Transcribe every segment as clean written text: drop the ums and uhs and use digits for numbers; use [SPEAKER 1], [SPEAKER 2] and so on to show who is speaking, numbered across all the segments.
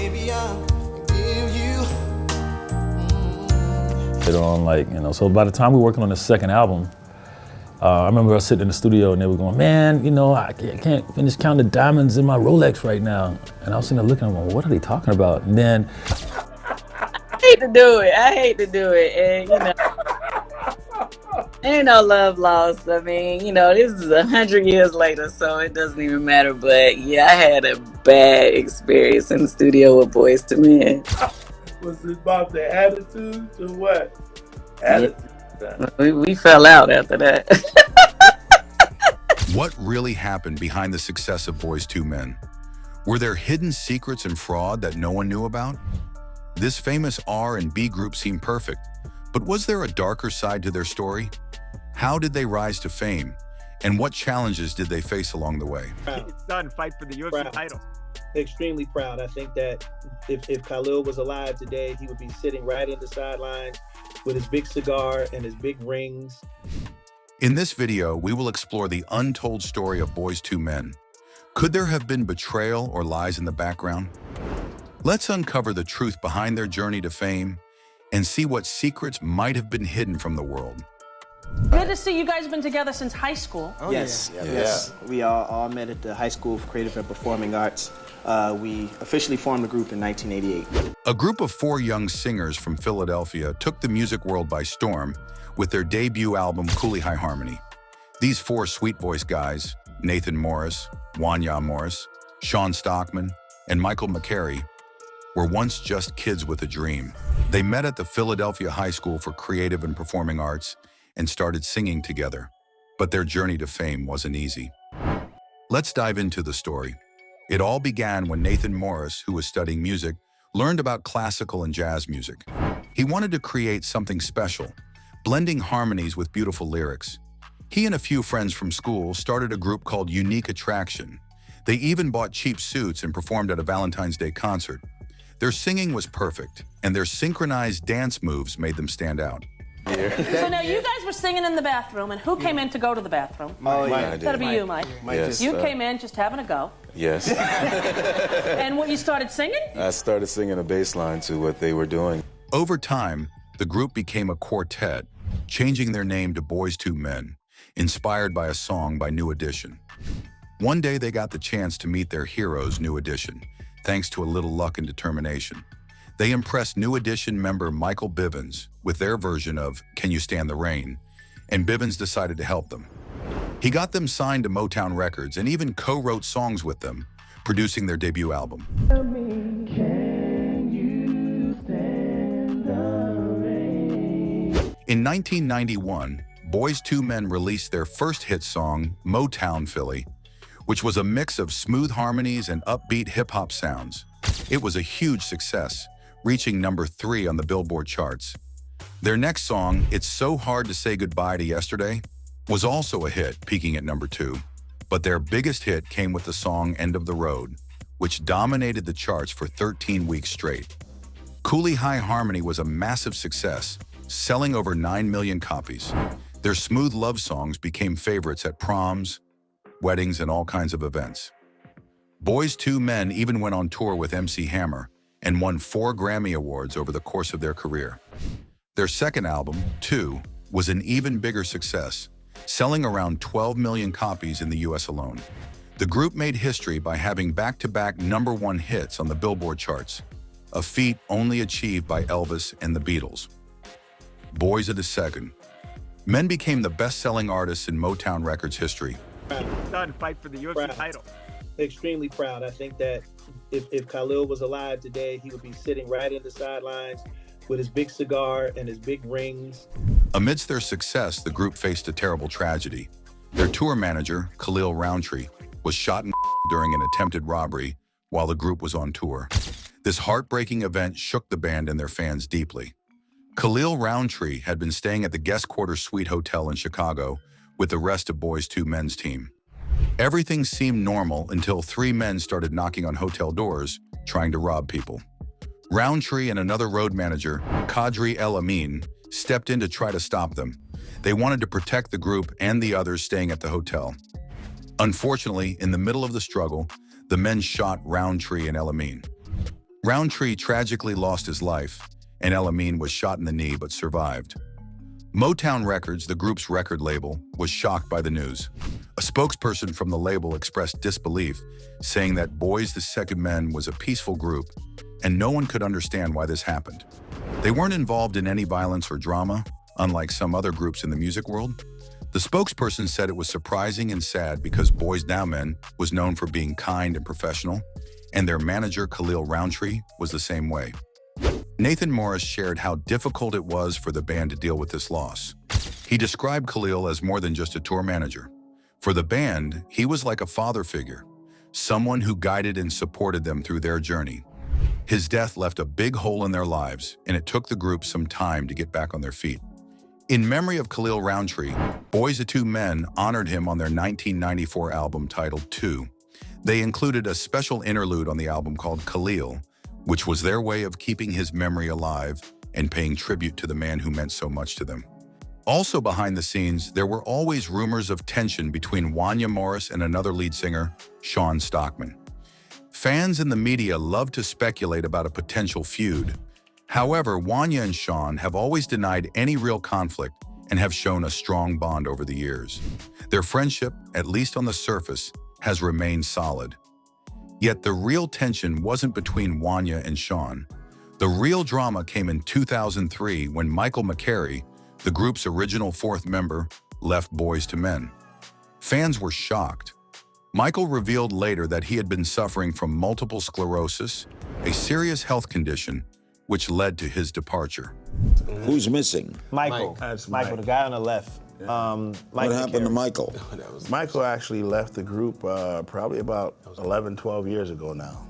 [SPEAKER 1] baby, I'll give you.
[SPEAKER 2] Later on, so by the time we were working on the second album, I remember us sitting in the studio and they were going, man, I can't finish counting the diamonds in my Rolex right now. And I was sitting there looking, I'm going, what are they talking about? And then
[SPEAKER 3] I hate to do it. And, ain't no love lost. I mean, this is 100 years later, so it doesn't even matter. But yeah, I had a bad experience in the studio with Boyz II Men.
[SPEAKER 4] Was it about the attitude or what? Attitude.
[SPEAKER 3] Yeah. We fell out after that.
[SPEAKER 5] What really happened behind the success of Boyz II Men? Were there hidden secrets and fraud that no one knew about? This famous R and B group seemed perfect, but was there a darker side to their story? How did they rise to fame? And what challenges did they face along the way?
[SPEAKER 6] It's done. Fight for the UFC title.
[SPEAKER 4] Extremely proud. I think that if Khalil was alive today, he would be sitting right in the sidelines with his big cigar and his big rings.
[SPEAKER 5] In this video, we will explore the untold story of Boyz II Men. Could there have been betrayal or lies in the background? Let's uncover the truth behind their journey to fame and see what secrets might have been hidden from the world.
[SPEAKER 7] Good to see you guys have been together since high school.
[SPEAKER 8] Oh, yes. We all met at the High School of Creative and Performing Arts. We officially formed the group in 1988.
[SPEAKER 5] A group of 4 young singers from Philadelphia took the music world by storm with their debut album, Cooley High Harmony. These 4 sweet voice guys, Nathan Morris, Wanya Morris, Sean Stockman, and Michael McCary, were once just kids with a dream. They met at the Philadelphia High School for Creative and Performing Arts and started singing together. But their journey to fame wasn't easy. Let's dive into the story. It all began when Nathan Morris, who was studying music, learned about classical and jazz music. He wanted to create something special, blending harmonies with beautiful lyrics. He and a few friends from school started a group called Unique Attraction. They even bought cheap suits and performed at a Valentine's Day concert. Their singing was perfect, and their synchronized dance moves made them stand out.
[SPEAKER 7] So now you guys were singing in the bathroom, and who came in to go to the bathroom? That'd be you, Mike.
[SPEAKER 9] Yes.
[SPEAKER 7] You came in just having a go.
[SPEAKER 9] Yes.
[SPEAKER 7] And what, you started singing?
[SPEAKER 9] I started singing a bass line to what they were doing.
[SPEAKER 5] Over time, the group became a quartet, changing their name to Boyz II Men, inspired by a song by New Edition. One day they got the chance to meet their heroes, New Edition, thanks to a little luck and determination. They impressed New Edition member Michael Bivins with their version of Can You Stand the Rain, and Bivins decided to help them. He got them signed to Motown Records and even co-wrote songs with them, producing their debut album. In 1991, Boyz II Men released their first hit song, Motown Philly, which was a mix of smooth harmonies and upbeat hip-hop sounds. It was a huge success, reaching number 3 on the Billboard charts. Their next song, It's So Hard to Say Goodbye to Yesterday, was also a hit, peaking at number 2. But their biggest hit came with the song End of the Road, which dominated the charts for 13 weeks straight. Cooley High Harmony was a massive success, selling over 9 million copies. Their smooth love songs became favorites at proms, weddings, and all kinds of events. Boyz II Men even went on tour with MC Hammer and won 4 Grammy Awards over the course of their career. Their second album, 2, was an even bigger success, selling around 12 million copies in the US alone. The group made history by having back-to-back #1 hits on the Billboard charts, a feat only achieved by Elvis and the Beatles. Boys of the Second. Men became the best-selling artists in Motown Records history.
[SPEAKER 6] Done. Fight for the UFC title.
[SPEAKER 4] Extremely proud. I think that if Khalil was alive today, he would be sitting right in the sidelines with his big cigar and his big rings.
[SPEAKER 5] Amidst their success, the group faced a terrible tragedy. Their tour manager, Khalil Roundtree, was shot in during an attempted robbery while the group was on tour. This heartbreaking event shook the band and their fans deeply. Khalil Roundtree had been staying at the Guest Quarters Suite Hotel in Chicago with the rest of Boyz II Men's team. Everything seemed normal until 3 men started knocking on hotel doors, trying to rob people. Roundtree and another road manager, Qadri El Amin, stepped in to try to stop them. They wanted to protect the group and the others staying at the hotel. Unfortunately, in the middle of the struggle, the men shot Roundtree and El Amin. Roundtree tragically lost his life, and El Amin was shot in the knee but survived. Motown Records, the group's record label, was shocked by the news. A spokesperson from the label expressed disbelief, saying that Boyz II Men was a peaceful group, and no one could understand why this happened. They weren't involved in any violence or drama, unlike some other groups in the music world. The spokesperson said it was surprising and sad because Boyz II Men was known for being kind and professional, and their manager, Khalil Roundtree, was the same way. Nathan Morris shared how difficult it was for the band to deal with this loss. He described Khalil as more than just a tour manager. For the band, he was like a father figure, someone who guided and supported them through their journey. His death left a big hole in their lives, and it took the group some time to get back on their feet. In memory of Khalil Roundtree, Boyz II Men honored him on their 1994 album titled 2. They included a special interlude on the album called Khalil, which was their way of keeping his memory alive and paying tribute to the man who meant so much to them. Also behind the scenes, there were always rumors of tension between Wanya Morris and another lead singer, Sean Stockman. Fans and the media love to speculate about a potential feud. However, Wanya and Sean have always denied any real conflict and have shown a strong bond over the years. Their friendship, at least on the surface, has remained solid. Yet the real tension wasn't between Wanya and Sean. The real drama came in 2003 when Michael McCary, the group's original fourth member, left Boyz II Men. Fans were shocked. Michael revealed later that he had been suffering from multiple sclerosis, a serious health condition, which led to his departure.
[SPEAKER 10] Who's missing?
[SPEAKER 8] Michael.
[SPEAKER 11] That's
[SPEAKER 8] Michael, the guy on the left.
[SPEAKER 10] What happened to Michael?
[SPEAKER 11] Michael actually left the group probably about 11, 12 years ago now.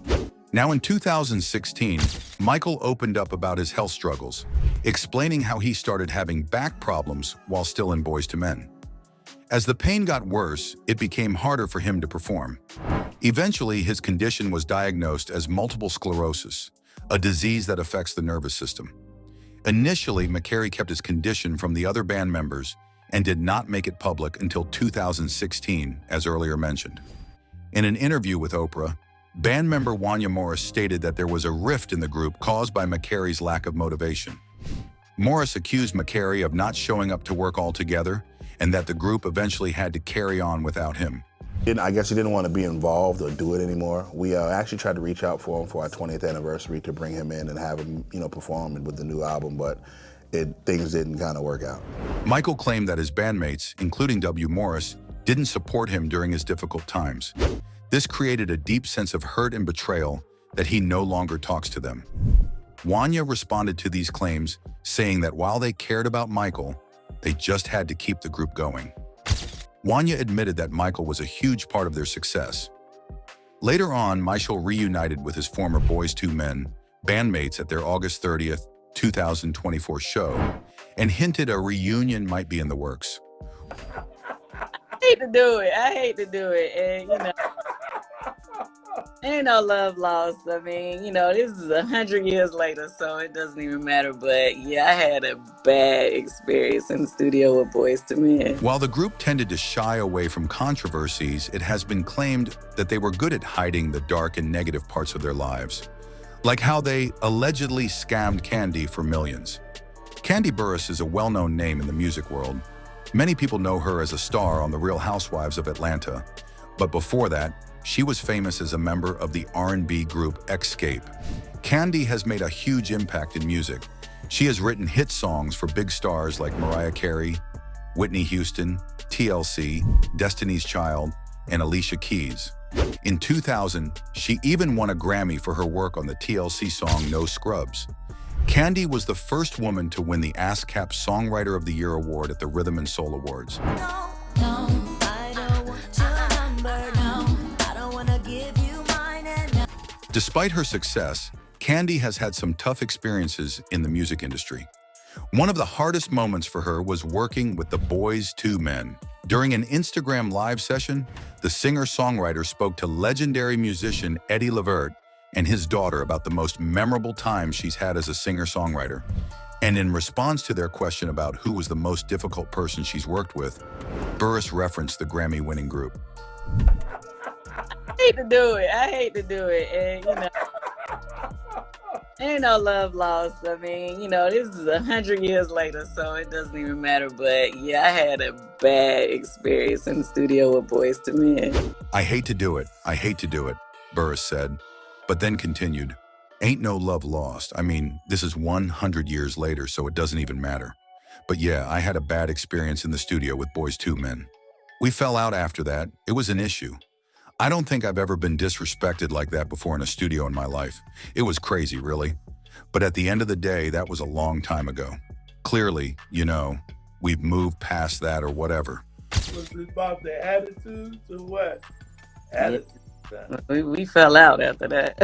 [SPEAKER 5] Now in 2016, Michael opened up about his health struggles, explaining how he started having back problems while still in Boyz II Men. As the pain got worse, it became harder for him to perform. Eventually, his condition was diagnosed as multiple sclerosis, a disease that affects the nervous system. Initially, McCary kept his condition from the other band members and did not make it public until 2016, as earlier mentioned. In an interview with Oprah, band member Wanya Morris stated that there was a rift in the group caused by McCary's lack of motivation. Morris accused McCary of not showing up to work altogether and that the group eventually had to carry on without him.
[SPEAKER 11] I guess he didn't want to be involved or do it anymore. We actually tried to reach out for him for our 20th anniversary to bring him in and have him, perform with the new album, but things didn't kind of work out.
[SPEAKER 5] Michael claimed that his bandmates, including W. Morris, didn't support him during his difficult times. This created a deep sense of hurt and betrayal that he no longer talks to them. Wanya responded to these claims, saying that while they cared about Michael, they just had to keep the group going. Wanya admitted that Michael was a huge part of their success. Later on, Michael reunited with his former Boyz II Men bandmates at their August 30th, 2024 show and hinted a reunion might be in the works.
[SPEAKER 3] I hate to do it. And, ain't no love lost. I mean, this is 100 years later, so it doesn't even matter. But yeah, I had a bad experience in the studio with Boyz II Men.
[SPEAKER 5] While the group tended to shy away from controversies, it has been claimed that they were good at hiding the dark and negative parts of their lives, like how they allegedly scammed Candi for millions. Candi Burruss is a well-known name in the music world. Many people know her as a star on The Real Housewives of Atlanta, but before that, she was famous as a member of the R&B group Xscape. Candi has made a huge impact in music. She has written hit songs for big stars like Mariah Carey, Whitney Houston, TLC, Destiny's Child, and Alicia Keys. In 2000, she even won a Grammy for her work on the TLC song No Scrubs. Candi was the first woman to win the ASCAP Songwriter of the Year award at the Rhythm and Soul Awards. Despite her success, Candi has had some tough experiences in the music industry. One of the hardest moments for her was working with the Boyz II Men. During an Instagram live session, the singer-songwriter spoke to legendary musician Eddie Levert and his daughter about the most memorable time she's had as a singer-songwriter. And in response to their question about who was the most difficult person she's worked with, Burruss referenced the Grammy-winning group.
[SPEAKER 3] I hate to do it. And, Ain't no love lost. I mean, this is 100 years later, so it doesn't even matter. But yeah, I had a bad experience in the studio with Boyz II Men.
[SPEAKER 5] I hate to do it. I hate to do it, Burris said, but then continued. Ain't no love lost. I mean, this is 100 years later, so it doesn't even matter. But yeah, I had a bad experience in the studio with Boyz II Men. We fell out after that. It was an issue. I don't think I've ever been disrespected like that before in a studio in my life. It was crazy, really. But at the end of the day, that was a long time ago. Clearly, we've moved past that or whatever.
[SPEAKER 12] Was it about the attitude or what? Attitude.
[SPEAKER 3] We fell out after that.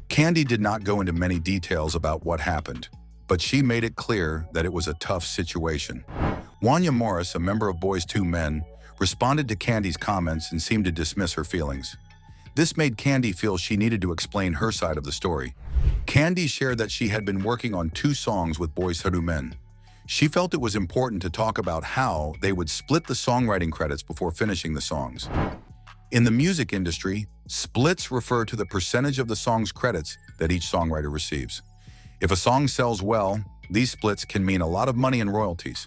[SPEAKER 5] Candi did not go into many details about what happened, but she made it clear that it was a tough situation. Wanya Morris, a member of Boyz II Men, responded to Candi's comments and seemed to dismiss her feelings. This made Candi feel she needed to explain her side of the story. Candi shared that she had been working on 2 songs with Boyz II Men. She felt it was important to talk about how they would split the songwriting credits before finishing the songs. In the music industry, splits refer to the percentage of the song's credits that each songwriter receives. If a song sells well, these splits can mean a lot of money in royalties.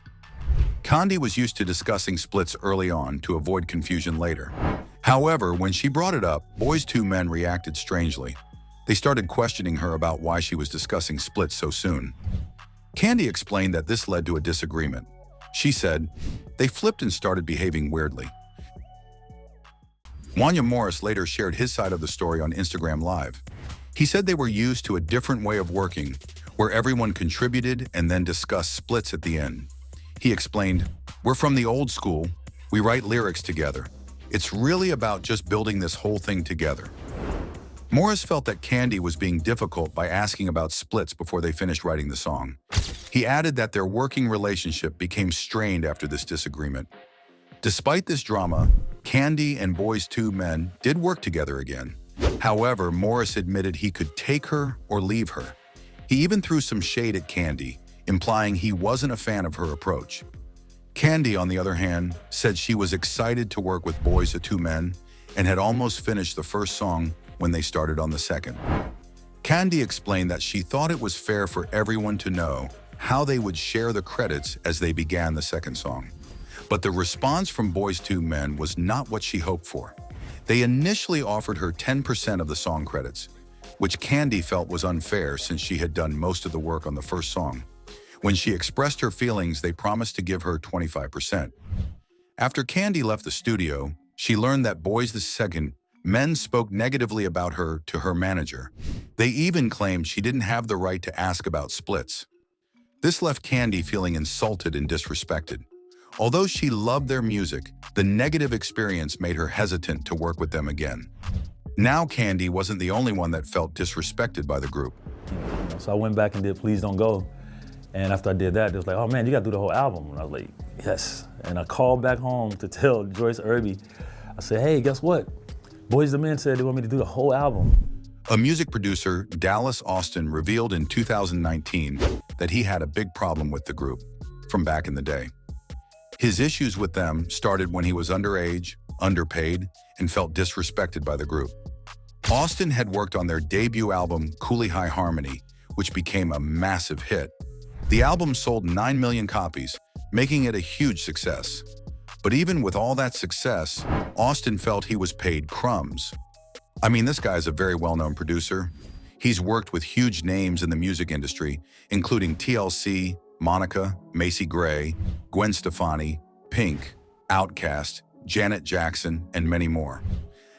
[SPEAKER 5] Candi was used to discussing splits early on to avoid confusion later. However, when she brought it up, Boyz II Men reacted strangely. They started questioning her about why she was discussing splits so soon. Candi explained that this led to a disagreement. She said, "They flipped and started behaving weirdly." Wanya Morris later shared his side of the story on Instagram Live. He said they were used to a different way of working, where everyone contributed and then discussed splits at the end. He explained, "We're from the old school. We write lyrics together. It's really about just building this whole thing together." Morris felt that Candi was being difficult by asking about splits before they finished writing the song. He added that their working relationship became strained after this disagreement. Despite this drama, Candi and Boyz II Men did work together again. However, Morris admitted he could take her or leave her. He even threw some shade at Candi, implying he wasn't a fan of her approach. Candi, on the other hand, said she was excited to work with Boyz II Men and had almost finished the first song when they started on the second. Candi explained that she thought it was fair for everyone to know how they would share the credits as they began the second song. But the response from Boyz II Men was not what she hoped for. They initially offered her 10% of the song credits, which Candi felt was unfair since she had done most of the work on the first song. When she expressed her feelings, they promised to give her 25%. After Candi left the studio, she learned that Boyz II Men spoke negatively about her to her manager. They even claimed she didn't have the right to ask about splits. This left Candi feeling insulted and disrespected. Although she loved their music, the negative experience made her hesitant to work with them again. Now Candi wasn't the only one that felt disrespected by the group.
[SPEAKER 2] So I went back and did Please Don't Go. And after I did that, they was like, "Oh man, you gotta do the whole album." And I was like, "Yes." And I called back home to tell Joyce Irby. I said, "Hey, guess what? Boyz II Men said they want me to do the whole album."
[SPEAKER 5] A music producer, Dallas Austin, revealed in 2019 that he had a big problem with the group from back in the day. His issues with them started when he was underage, underpaid, and felt disrespected by the group. Austin had worked on their debut album, Cooley High Harmony, which became a massive hit. The album sold 9 million copies, making it a huge success. But even with all that success, Austin felt he was paid crumbs. I mean, this guy is a very well-known producer. He's worked with huge names in the music industry, including TLC, Monica, Macy Gray, Gwen Stefani, Pink, Outkast, Janet Jackson, and many more.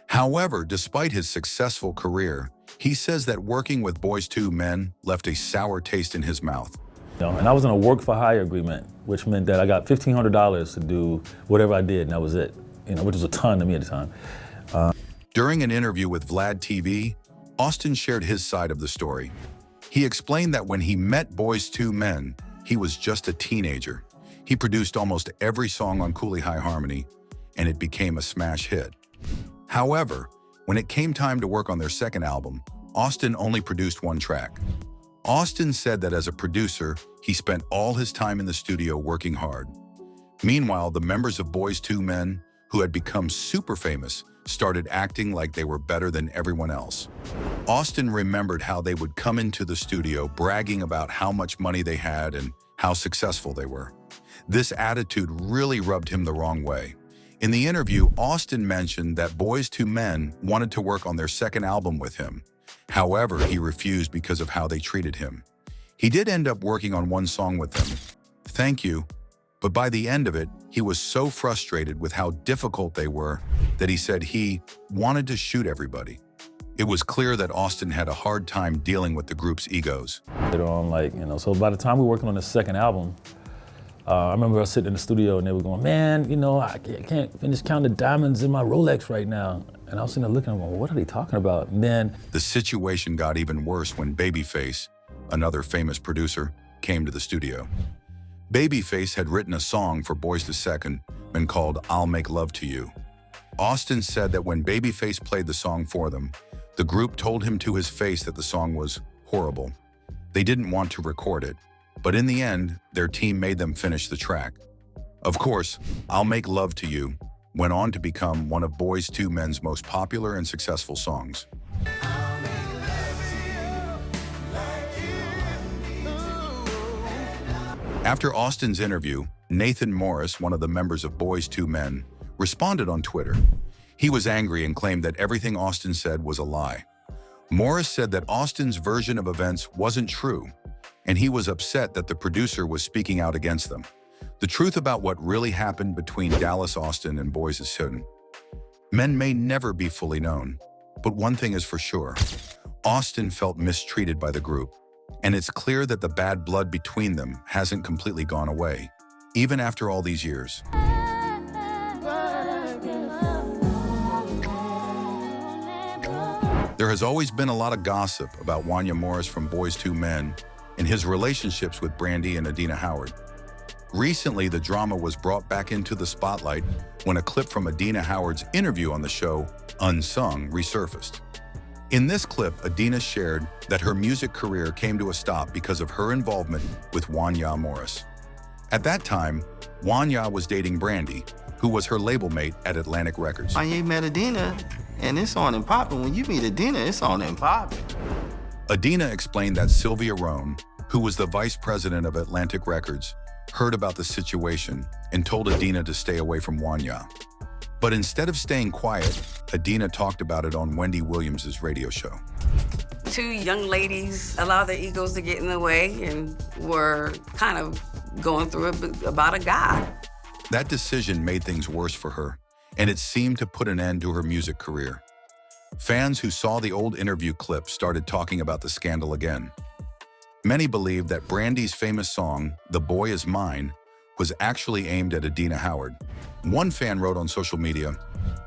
[SPEAKER 5] However, despite his successful career, he says that working with Boyz II Men left a sour taste in his mouth.
[SPEAKER 2] And I was in a work-for-hire agreement, which meant that I got $1,500 to do whatever I did, and that was it, which was a ton to me at the time.
[SPEAKER 5] During an interview with Vlad TV, Austin shared his side of the story. He explained that when he met Boyz II Men, he was just a teenager. He produced almost every song on Cooley High Harmony, and it became a smash hit. However, when it came time to work on their second album, Austin only produced one track. Austin said that as a producer, he spent all his time in the studio working hard. Meanwhile, the members of Boyz II Men, who had become super famous, started acting like they were better than everyone else. Austin remembered how they would come into the studio bragging about how much money they had and how successful they were. This attitude really rubbed him the wrong way. In the interview, Austin mentioned that Boyz II Men wanted to work on their second album with him. However, he refused because of how they treated him. He did end up working on one song with them, Thank You, but by the end of it, he was so frustrated with how difficult they were that he said he wanted to shoot everybody. It was clear that Austin had a hard time dealing with the group's egos.
[SPEAKER 2] Later on, so by the time we were working on the second album, I remember us sitting in the studio and they were going, man, I can't finish counting the diamonds in my Rolex right now. And I was sitting there looking, going, what are they talking about? And then
[SPEAKER 5] the situation got even worse when Babyface, another famous producer, came to the studio. Babyface had written a song for Boyz II Men called I'll Make Love to You. Austin said that when Babyface played the song for them, the group told him to his face that the song was horrible. They didn't want to record it, but in the end, their team made them finish the track. Of course, I'll Make Love to You went on to become one of Boyz II Men's most popular and successful songs. After Austin's interview, Nathan Morris, one of the members of Boyz II Men, responded on Twitter. He was angry and claimed that everything Austin said was a lie. Morris said that Austin's version of events wasn't true, and he was upset that the producer was speaking out against them. The truth about what really happened between Dallas Austin and Boyz II Men may never be fully known, but one thing is for sure. Austin felt mistreated by the group, and it's clear that the bad blood between them hasn't completely gone away, even after all these years. There has always been a lot of gossip about Wanya Morris from Boyz II Men and his relationships with Brandy and Adina Howard. Recently, the drama was brought back into the spotlight when a clip from Adina Howard's interview on the show, Unsung, resurfaced. In this clip, Adina shared that her music career came to a stop because of her involvement with Wanya Morris. At that time, Wanya was dating Brandy, who was her label mate at Atlantic Records.
[SPEAKER 13] Wanya met Adina, and it's on and popping. When you meet Adina, it's on and popping.
[SPEAKER 5] Adina explained that Sylvia Rohn, who was the vice president of Atlantic Records, heard about the situation and told Adina to stay away from Wanya. But instead of staying quiet, Adina talked about it on Wendy Williams' radio show.
[SPEAKER 14] Two young ladies allowed their egos to get in the way and were kind of going through it about a guy.
[SPEAKER 5] That decision made things worse for her, and it seemed to put an end to her music career. Fans who saw the old interview clip started talking about the scandal again. Many believe that Brandy's famous song, The Boy Is Mine, was actually aimed at Adina Howard. One fan wrote on social media,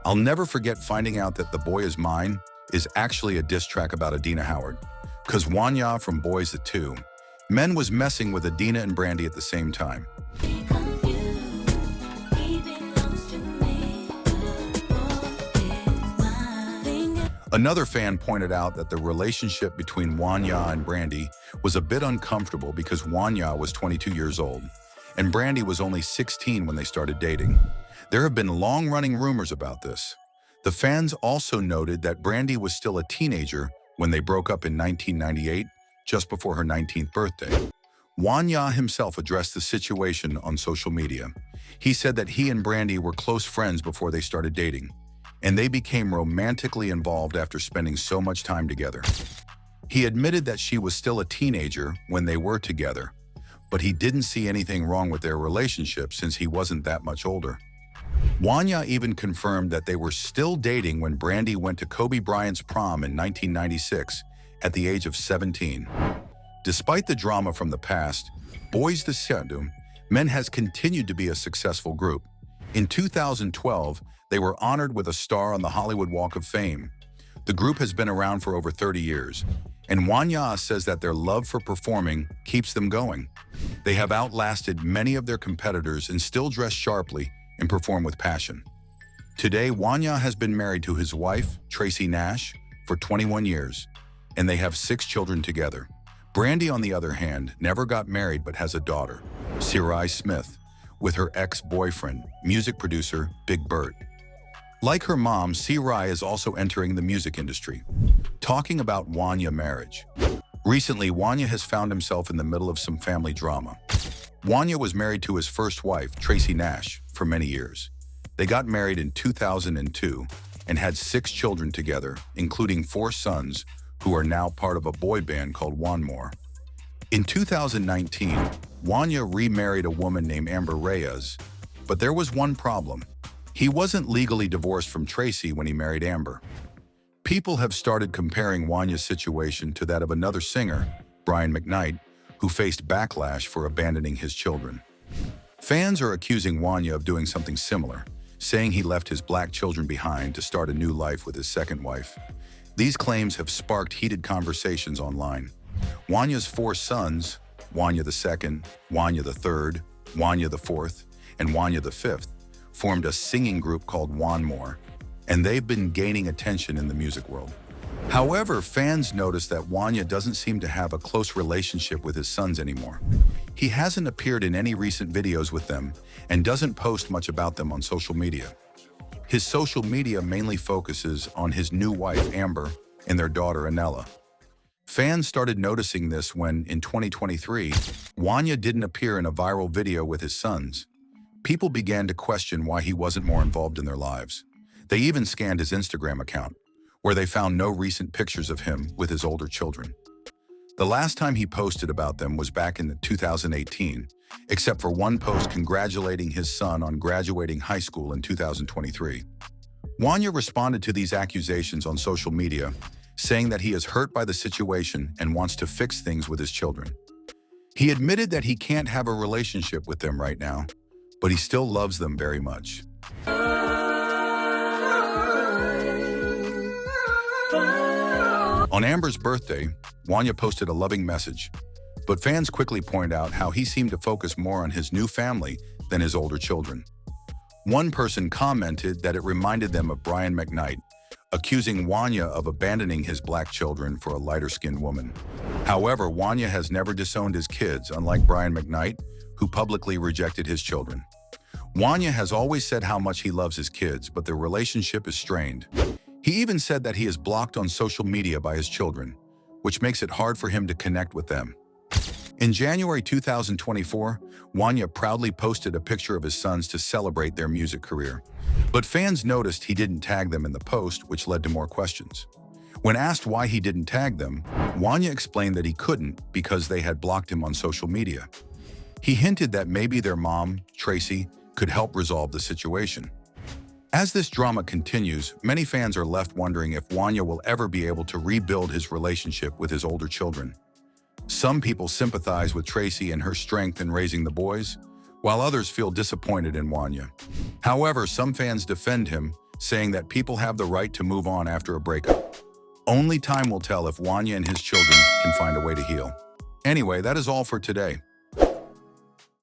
[SPEAKER 5] "I'll never forget finding out that The Boy Is Mine is actually a diss track about Adina Howard, because Wanya from Boyz II Men was messing with Adina and Brandy at the same time." Another fan pointed out that the relationship between Wanya and Brandy was a bit uncomfortable because Wanya was 22 years old, and Brandy was only 16 when they started dating. There have been long-running rumors about this. The fans also noted that Brandy was still a teenager when they broke up in 1998, just before her 19th birthday. Wanya himself addressed the situation on social media. He said that he and Brandy were close friends before they started dating, and they became romantically involved after spending so much time together. He admitted that she was still a teenager when they were together, but he didn't see anything wrong with their relationship since he wasn't that much older. Wanya even confirmed that they were still dating when Brandy went to Kobe Bryant's prom in 1996 at the age of 17. Despite the drama from the past, Boyz II Men has continued to be a successful group. In 2012, they were honored with a star on the Hollywood Walk of Fame. The group has been around for over 30 years, and Wanya says that their love for performing keeps them going. They have outlasted many of their competitors and still dress sharply and perform with passion. Today, Wanya has been married to his wife, Tracy Nash, for 21 years, and they have 6 children together. Brandy, on the other hand, never got married but has a daughter, Cirai Smith, with her ex-boyfriend, music producer Big Bert. Like her mom, C-Rai is also entering the music industry. Talking about Wanya marriage. Recently, Wanya has found himself in the middle of some family drama. Wanya was married to his first wife, Tracy Nash, for many years. They got married in 2002 and had 6 children together, including 4 sons, who are now part of a boy band called Wanmore. In 2019, Wanya remarried a woman named Amber Reyes, but there was one problem. He wasn't legally divorced from Tracy when he married Amber. People have started comparing Wanya's situation to that of another singer, Brian McKnight, who faced backlash for abandoning his children. Fans are accusing Wanya of doing something similar, saying he left his black children behind to start a new life with his second wife. These claims have sparked heated conversations online. Wanya's 4 sons, Wanya II, Wanya III, Wanya IV, and Wanya V, formed a singing group called Wanmore, and they've been gaining attention in the music world. However, fans notice that Wanya doesn't seem to have a close relationship with his sons anymore. He hasn't appeared in any recent videos with them and doesn't post much about them on social media. His social media mainly focuses on his new wife, Amber, and their daughter, Anella. Fans started noticing this when, in 2023, Wanya didn't appear in a viral video with his sons. People began to question why he wasn't more involved in their lives. They even scanned his Instagram account, where they found no recent pictures of him with his older children. The last time he posted about them was back in 2018, except for one post congratulating his son on graduating high school in 2023. Wanya responded to these accusations on social media, saying that he is hurt by the situation and wants to fix things with his children. He admitted that he can't have a relationship with them right now, but he still loves them very much. On Amber's birthday, Wanya posted a loving message, but fans quickly point out how he seemed to focus more on his new family than his older children. One person commented that it reminded them of Brian McKnight, accusing Wanya of abandoning his black children for a lighter-skinned woman. However, Wanya has never disowned his kids, unlike Brian McKnight, who publicly rejected his children. Wanya has always said how much he loves his kids, but their relationship is strained. He even said that he is blocked on social media by his children, which makes it hard for him to connect with them. In January 2024, Wanya proudly posted a picture of his sons to celebrate their music career. But fans noticed he didn't tag them in the post, which led to more questions. When asked why he didn't tag them, Wanya explained that he couldn't because they had blocked him on social media. He hinted that maybe their mom, Tracy, could help resolve the situation. As this drama continues, many fans are left wondering if Wanya will ever be able to rebuild his relationship with his older children. Some people sympathize with Tracy and her strength in raising the boys, while others feel disappointed in Wanya. However, some fans defend him, saying that people have the right to move on after a breakup. Only time will tell if Wanya and his children can find a way to heal. Anyway, that is all for today.